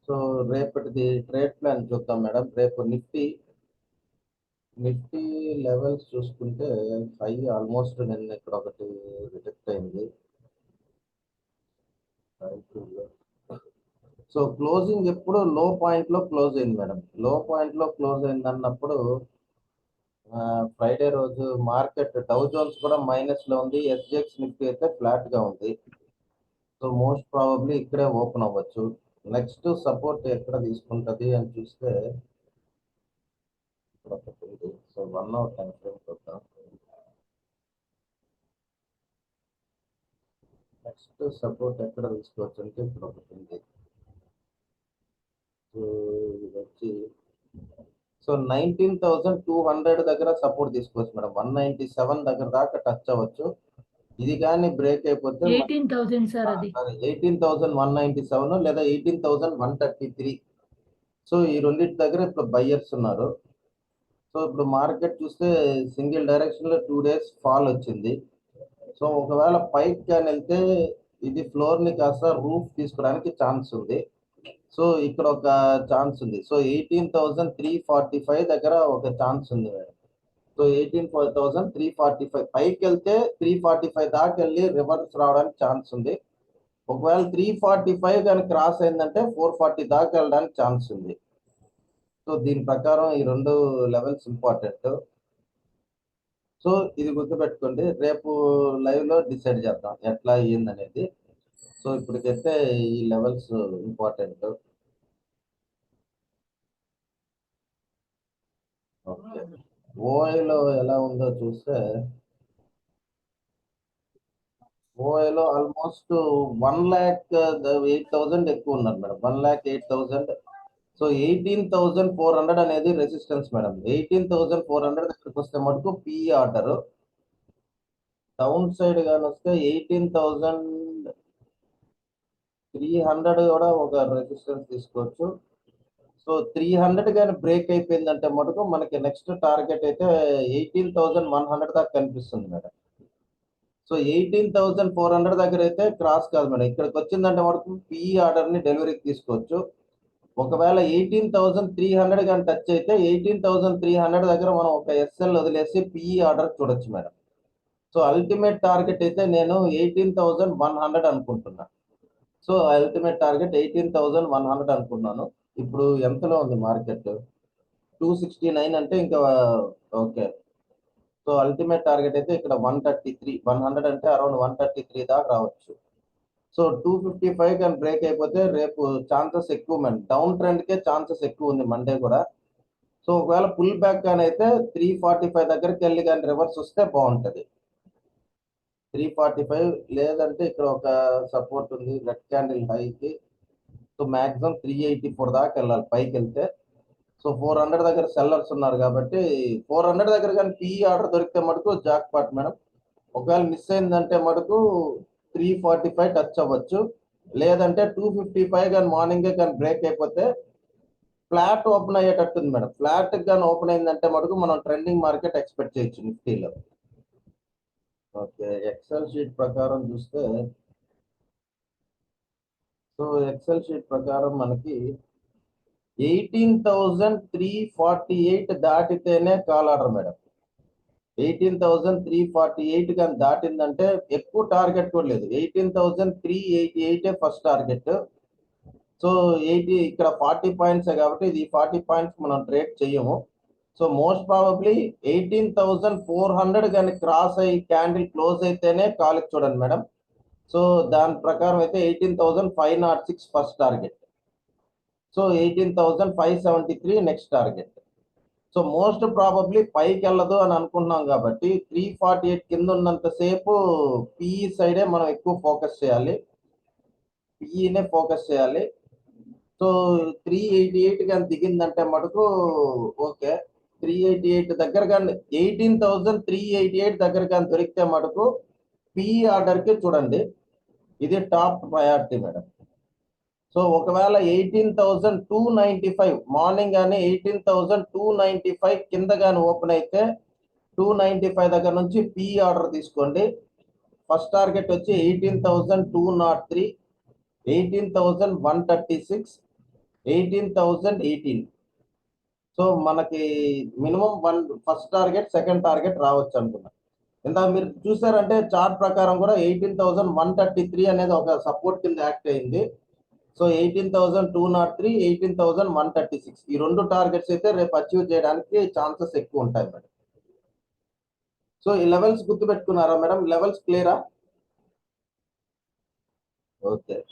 So రేపటిది trade plan చూద్దాం madam. రేపు Nifty levels చూసుకుంటే హై ఆల్మోస్ట్ నిన్న ఇక్కడ ఒకటి రిజెక్ట్ అయింది. సో క్లోజింగ్ ఎప్పుడు లో పాయింట్ లో క్లోజ్ అయింది మేడం. లో పాయింట్ లో క్లోజ్ అయింది అన్నప్పుడు ఫ్రైడే రోజు మార్కెట్ డౌ జోన్స్ కూడా మైనస్ లో ఉంది, ఎస్జిఎక్స్ నిఫ్టీ అయితే ఫ్లాట్ గా ఉంది. సో మోస్ట్ ప్రాబబ్లీ ఇక్కడే ఓపెన్ అవ్వచ్చు. నెక్స్ట్ సపోర్ట్ ఎక్కడ తీసుకుంటది అని చూస్తే ఇక్కడ ఒకటి ఉంది. సో 1 అవర్ టైం ఫ్రేమ్ చూద్దాం. నెక్స్ట్ సపోర్ట్ ఎక్కడ తీసుకోవచ్చు అంటే ఇక్కడ ఒకటి ఉంది. సో ఇది వచ్చి సో 19,200 దగ్గర సపోర్ట్ తీసుకోవచ్చు మేడం. 197 దగ్గర దాకా టచ్ అవ్వచ్చు. ఇది కానీ బ్రేక్ అయిపోతే 18,000 సార్ అది 18,197 లేదా 18,133. సో ఈ రెండింటి దగ్గర ఇప్పుడు బయ్యర్స్ ఉన్నారు. సో ఇప్పుడు మార్కెట్ చూస్తే సింగిల్ డైరెక్షన్ లో 2 days ఫాల్ వచ్చింది. సో ఒకవేళ పైకి కానీ వెళ్తే ఇది ఫ్లోర్ ని కాస్త రూఫ్ తీసుకోవడానికి ఛాన్స్ ఉంది. సో ఇక్కడ ఒక ఛాన్స్ ఉంది. సో 18,345 దగ్గర ఒక ఛాన్స్ ఉంది మేడం. సో 18,345 పైకి వెళ్తే 345 దాకా వెళ్ళి రివర్స్ రావడానికి ఛాన్స్ ఉంది. ఒకవేళ 345 కానీ క్రాస్ అయిందంటే 440 దాకా వెళ్ళడానికి ఛాన్స్ ఉంది. సో దీని ప్రకారం ఈ రెండు లెవెల్స్ ఇంపార్టెంట్. సో ఇది గుర్తుపెట్టుకోండి, రేపు లైవ్ లో డిసైడ్ చేద్దాం ఎట్లా అయ్యిందనేది. సో ఇప్పటికైతే ఈ లెవెల్స్ ఇంపార్టెంట్. ఓకే, ఓఐలో ఎలా ఉందో చూస్తే ఓఐలో ఆల్మోస్ట్ 1,08,000 ఎక్కువ ఉన్నారు మేడం. 1,08,000. సో 18,400 అనేది రెసిస్టెన్స్ మేడం. 18,400 దగ్గరికి వస్తే మటుకు పిఈ ఆర్డర్. డౌన్ సైడ్ కానీ వస్తే 18,300 కూడా ఒక రెసిస్టెన్స్ తీసుకోవచ్చు. సో 300 కానీ బ్రేక్ అయిపోయిందంటే మటుకు మనకి నెక్స్ట్ టార్గెట్ అయితే 18,100 దాకా కనిపిస్తుంది మేడం. సో 18,400 దగ్గర అయితే క్రాస్ కాదు మేడం. ఇక్కడికి వచ్చిందంటే మటుకు పిఈ ఆర్డర్ ని డెలివరీకి తీసుకోవచ్చు. ఒకవేళ 18,300 కానీ టచ్ అయితే 18,300 దగ్గర మనం ఒక ఎస్ఎల్ వదిలేసి పిఈ ఆర్డర్ చూడొచ్చు మేడం. సో అల్టిమేట్ టార్గెట్ అయితే నేను 18,100 అనుకుంటున్నా. సో అల్టిమేట్ టార్గెట్ 18,100 అనుకున్నాను. ఇప్పుడు ఎంతలో ఉంది మార్కెట్? 269 అంటే ఇంకా ఓకే. సో అల్టిమేట్ టార్గెట్ అయితే ఇక్కడ 133. 100 అంటే అరౌండ్ 133 దాకా రావచ్చు. సో 255 కానీ బ్రేక్ అయిపోతే రేపు ఛాన్సెస్ ఎక్కువ మేడం. డౌన్ ట్రెండ్ కే ఛాన్సెస్ ఎక్కువ ఉంది మండే కూడా. సో ఒకవేళ పుల్ బ్యాక్ కానీ అయితే 345 దగ్గరికి వెళ్ళి కానీ రివర్స్ వస్తే బాగుంటది. 345 లేదంటే ఇక్కడ ఒక సపోర్ట్ ఉంది రెడ్ క్యాండిల్ హైకి. సో మాక్సిమం 384 దాకా వెళ్ళాలి పైకి వెళ్తే. సో 400 దగ్గర సెల్లర్స్ ఉన్నారు కాబట్టి 400 దగ్గర కానీ పిఈ ఆర్డర్ దొరికితే మటుకు జాక్ పాట్ మేడం. ఒకవేళ మిస్ అయిందంటే మటుకు 345 టచ్ అవ్వచ్చు. లేదంటే 255 కానీ మార్నింగే కానీ బ్రేక్ అయిపోతే ఫ్లాట్ ఓపెన్ అయ్యేటట్టుంది మేడం. ఫ్లాట్ కానీ ఓపెన్ అయిందంటే మటుకు మనం ట్రెండింగ్ మార్కెట్ ఎక్స్పెక్ట్ చేయొచ్చు నిఫ్టీలో. ఓకే, ఎక్సెల్ షీట్ ప్రకారం చూస్తే సో ఎక్సెల్ షీట్ ప్రకారం మనకి 18,348 దాటితేనే కాల్ ఆర్డర్ మేడం. 18,348 కానీ దాటిందంటే ఎక్కువ టార్గెట్ కూడా లేదు. 18,388 ఫస్ట్ టార్గెట్. సో 80 ఇక్కడ 40 పాయింట్స్ కాబట్టి ఇది 40 పాయింట్స్ మనం ట్రేడ్ చేయము. సో మోస్ట్ ప్రాబబ్లీ 18,400 కానీ క్రాస్ అయ్యి క్యాండిల్ క్లోజ్ అయితేనే కాల్కి చూడండి మేడం. సో దాని ప్రకారం అయితే 18,506 first target. So 18,573 next target. So most probably పైకి వెళ్ళదు అని అనుకుంటున్నాం కాబట్టి 348 కింద ఉన్నంతసేపు పిఈ సైడే మనం ఎక్కువ ఫోకస్ చేయాలి. పిఈనే ఫోకస్ చేయాలి. సో 388 కానీ దిగిందంటే మటుకు ఓకే. 388 దగ్గర కానీ 18,388 దగ్గర కానీ దొరికితే మటుకు పిఈ ఆర్డర్కి చూడండి. ఇది టాప్ ప్రయారిటీ మేడం. సో ఒకవేళ 18,295 మార్నింగ్ కానీ 18,295 కింద కానీ ఓపెన్ అయితే 295 దగ్గర నుంచి పి ఆర్డర్ తీసుకోండి. ఫస్ట్ టార్గెట్ వచ్చి 18,203, 18,136, 18,018. సో మనకి minimum first target second target రావచ్చు అనుకున్నా. ఇందాక మీరు చూసారంటే చార్ట్ ప్రకారం కూడా 18,133 అనేది ఒక సపోర్ట్ కింద యాక్ట్ అయింది. సో 18,203, 18,136 ఈ రెండు టార్గెట్స్ అయితే రేపు అచీవ్ చేయడానికి ఛాన్సెస్ ఎక్కువ ఉంటాయి మేడం. సో ఈ లెవెల్స్ గుర్తుపెట్టుకున్నారా మేడం? లెవెల్స్ క్లియరా? ఓకే.